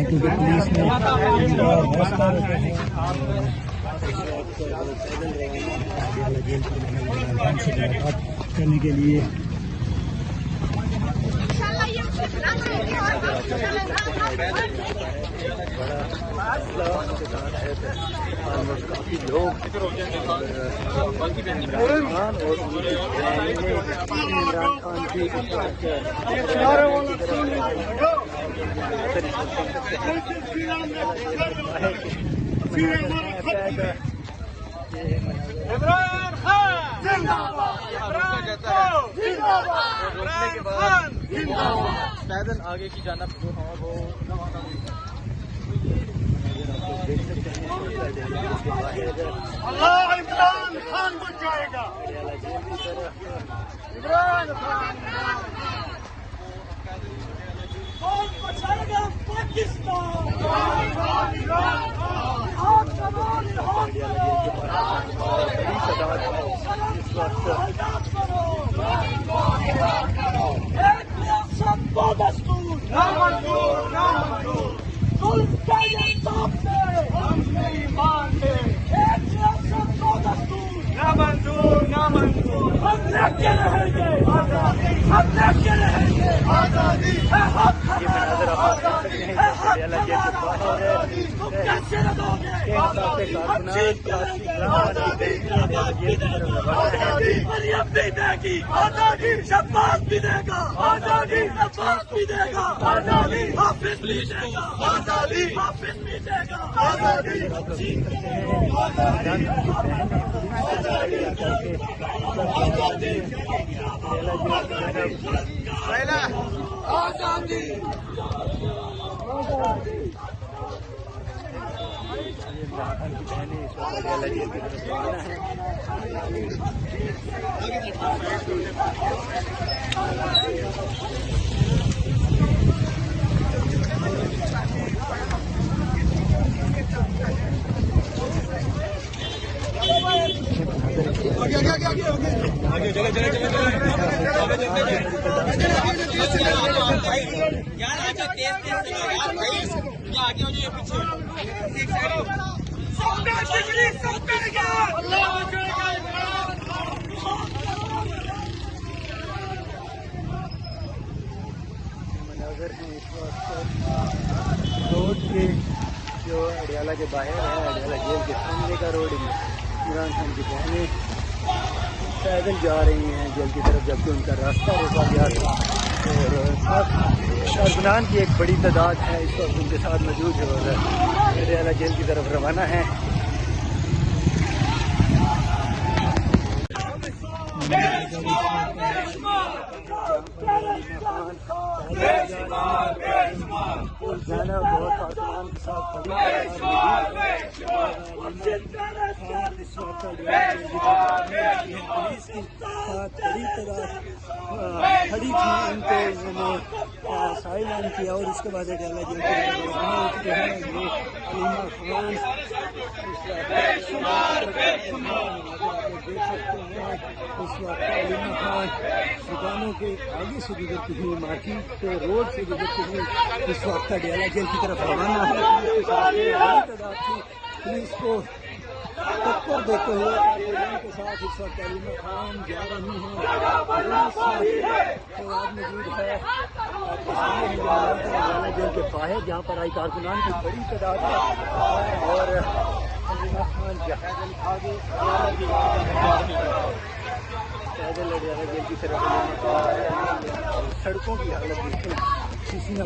کیونکہ پولیس نے راستہ کرنے کے لیے کافی لوگ پیدل آگے کی جانب جو ہے وہ اللہ عمران خان بن جائے گا. عمران خان کون بچائے گا پاکستان. شباز بھی دے گا آزادی. عباس بھی دے گا آزادی. حافظ بھی دے گا آزادی. حافظ بھی دے گا آزادی. آزادی. روڈ کے جو اڈیالہ کے باہر ہے، اڈیالہ جیل کے سامنے کا روڈ، عمران خان کی بہنیں پیدل جا رہی ہیں جیل کی طرف، جبکہ ان کا راستہ روکا گیا تھا. اور کارکنان کی ایک بڑی تعداد ہے اس وقت ان کے ساتھ موجود ہے اور اڈیالہ جیل کی طرف روانہ ہے. جانا بہت کارکنان کے ساتھ پولیس کی بڑی تعداد کھڑی تھی، ان کو انہوں نے سائل آن کیا اور اس کے بعد اڈیالہ جیل کے اس وقت علیمہ خان دکانوں کے آگے سے گزرتی ہوئی، مارکیٹ کے روڈ سے گزرتی ہوئی اس وقت اڈیالہ جیل کی طرف روانہ ہے. پولیس کو ٹکر دیتے ہوئے کے ساتھ اس وقت علیمہ خان جا رہی ہیں. موجود ہے اڈیالہ جیل کے باہر جہاں پر آئی کارکنان کی بڑی تعداد ہے اور علیمہ خان آگے پیدل اڈیالہ جیل کی طرف. سڑکوں کی حالت دیکھیں، کسی نہ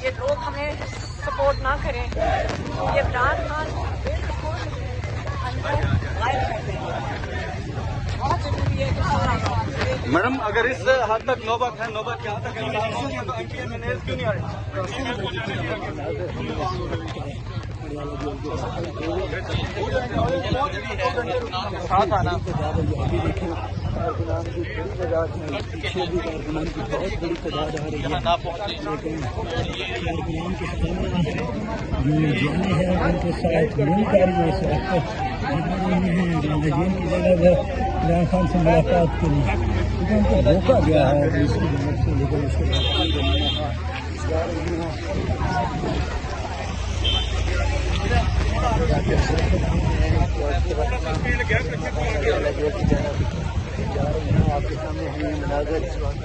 یہ لوگ ہمیں سپورٹ نہ کریں، یہ عمران خان بالکل غائب کرتے ہیں. بہت ضروری ہے کہ میڈم اگر اس حد تک نوبت ہے، نوبت کیا تک ساتھ آنا ابھی دیکھیں کارکنان کی بڑی تعداد ہے، پیچھے بھی کارکنان کی بہت بڑی تعداد آ رہی ہے، لیکن کارکنان کے سامنے جو جانے ہیں ان کے ساتھ مل کر یہ اس وقت کی جگہ عمران خان سے ملاقات کے لیے، کیونکہ ان کو روکا گیا ہے اس کی مدد سے، لیکن اس کے بعد جا رہی ہیں۔ آپ کے سامنے ہیں مناظر اس وقت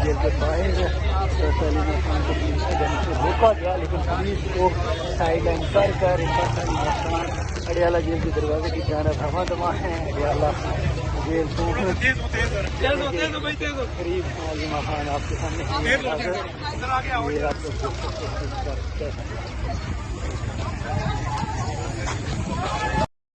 جیل کے باہر سلیمہ خان کو پولیس کی جانب سے روکا گیا، لیکن پولیس کو سائڈ لائن کر کر اڈیالہ جیل کے دروازے کی جانب رواں دواں ہیں۔ اڈیالہ جیل سے قریب سلیمہ خان آپ کے سامنے ہیں، یہ آپ کو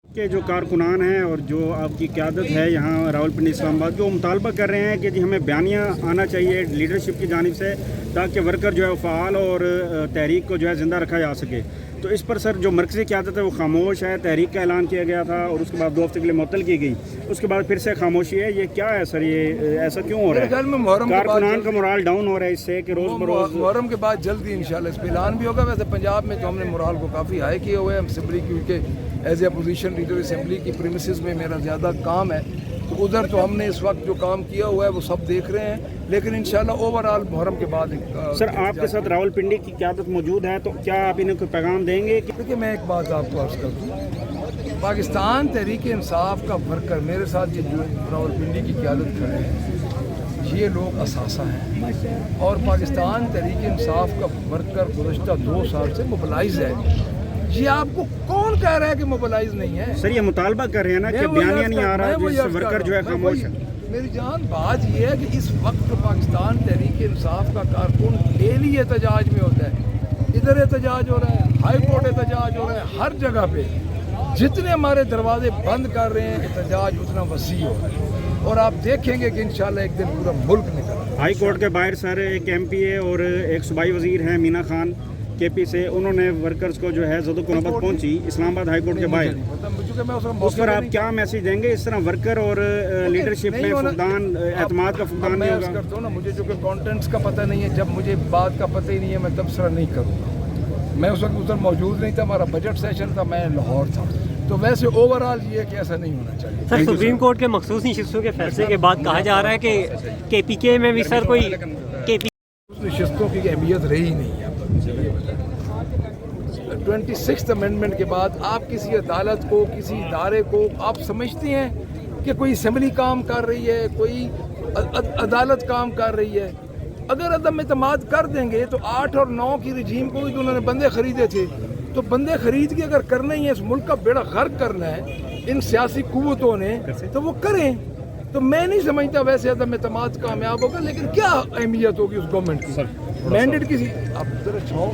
کے جو کارکنان ہیں اور جو آپ کی قیادت ہے یہاں راولپنڈی اسلام آباد جو مطالبہ کر رہے ہیں کہ جی ہمیں بیانیہ آنا چاہیے لیڈرشپ کی جانب سے تاکہ ورکر جو ہے وہ فعال اور تحریک کو جو ہے زندہ رکھا جا سکے، تو اس پر سر جو مرکزی قیادت ہے وہ خاموش ہے۔ تحریک کا اعلان کیا گیا تھا اور اس کے بعد 2 ہفتے کے لیے معطل کی گئی، اس کے بعد پھر سے خاموشی ہے، یہ کیا ہے سر؟ یہ ایسا کیوں ہو رہا ہے؟ کارکنان کا مورال ڈاؤن ہو رہا ہے اس سے کہ روز بروز محرم کے بعد جلدی انشاءاللہ اس پہ اعلان بھی ہوگا۔ ویسے پنجاب میں تو ہم نے مورال کو کافی ہائی کیے ہوئے ہیں اسمبلی کی، کیونکہ as a opposition leader assembly کی پریمیسز میں میرا زیادہ کام ہے، تو ادھر تو ہم نے اس وقت جو کام کیا ہوا ہے وہ سب دیکھ رہے ہیں، لیکن انشاءاللہ اوور آل محرم کے بعد سر آپ کے ساتھ راولپنڈی کی قیادت موجود ہے، تو کیا آپ انہیں کوئی پیغام دیں گے؟ دیکھیے میں ایک بات آپ کو عرض کر دوں، پاکستان تحریک انصاف کا ورکر میرے ساتھ یہ جو راولپنڈی کی قیادت کر رہے ہیں یہ لوگ اثاثہ ہیں، اور پاکستان تحریک انصاف کا ورکر گزشتہ 2 سال سے موبلائز ہے۔ یہ آپ کو کون کہہ رہا ہے کہ موبلائز نہیں ہے؟ سر یہ مطالبہ کر رہے ہیں نا کہ بیانیہ نہیں آ رہا، جس سے ورکر جو ہے خاموش ہے۔ میری جان بات یہ ہے کہ اس وقت پاکستان تحریک انصاف کا کارکن ڈیلی احتجاج میں ہوتا ہے، ادھر احتجاج ہو رہا ہے، ہائی کورٹ احتجاج ہو رہا ہے، ہر جگہ پہ جتنے ہمارے دروازے بند کر رہے ہیں احتجاج اتنا وسیع ہو رہا ہے، اور آپ دیکھیں گے کہ انشاءاللہ ایک دن پورا ملک نکل رہا ہے۔ ہائی کورٹ کے باہر سر ایک ایم پی اے اور ایک صوبائی وزیر ہیں مینا خان کے پی سے، انہوں نے ورکرز کو جو ہے زد و نوبت پہنچی اسلام آباد ہائی کورٹ کے باہر، اس پر آپ کیا میسیج دیں گے؟ اس طرح ورکر اور لیڈرشپ میں فقدان، اعتماد کا فقدان نہیں ہوگا؟ کرتا ہوں نا، مجھے جو کہ کانٹینٹس کا پتہ نہیں ہے، جب مجھے بات کا پتہ ہی نہیں ہے میں تبصرہ نہیں کروں گا۔ میں اس وقت ادھر موجود نہیں تھا، ہمارا بجٹ سیشن تھا، میں لاہور تھا، تو ویسے اوور آل یہ کہ ایسا نہیں ہونا چاہیے۔ سر سپریم کورٹ کے مخصوص نشستوں کے فیصلے کے بعد کہا جا رہا ہے کہ کے پی کے میں بھی سر کوئی نشستوں کی اہمیت رہی نہیں ہے۔ 26 امینڈمنٹ کے بعد آپ کسی عدالت کو، کسی ادارے کو آپ سمجھتے ہیں کہ کوئی اسمبلی کام کر رہی ہے، کوئی عدالت کام کر رہی ہے؟ اگر عدم اعتماد کر دیں گے تو 8 اور 9 کی رجیم کو بھی تو انہوں نے بندے خریدے تھے، تو بندے خرید کے اگر کرنا ہی ہے، اس ملک کا بیڑا غرق کرنا ہے ان سیاسی قوتوں نے، تو وہ کریں۔ تو میں نہیں سمجھتا ویسے عدم اعتماد کامیاب ہوگا، لیکن کیا اہمیت ہوگی اس گورنمنٹ کی؟ مینڈیٹ کسی آپ ذرا چھاؤ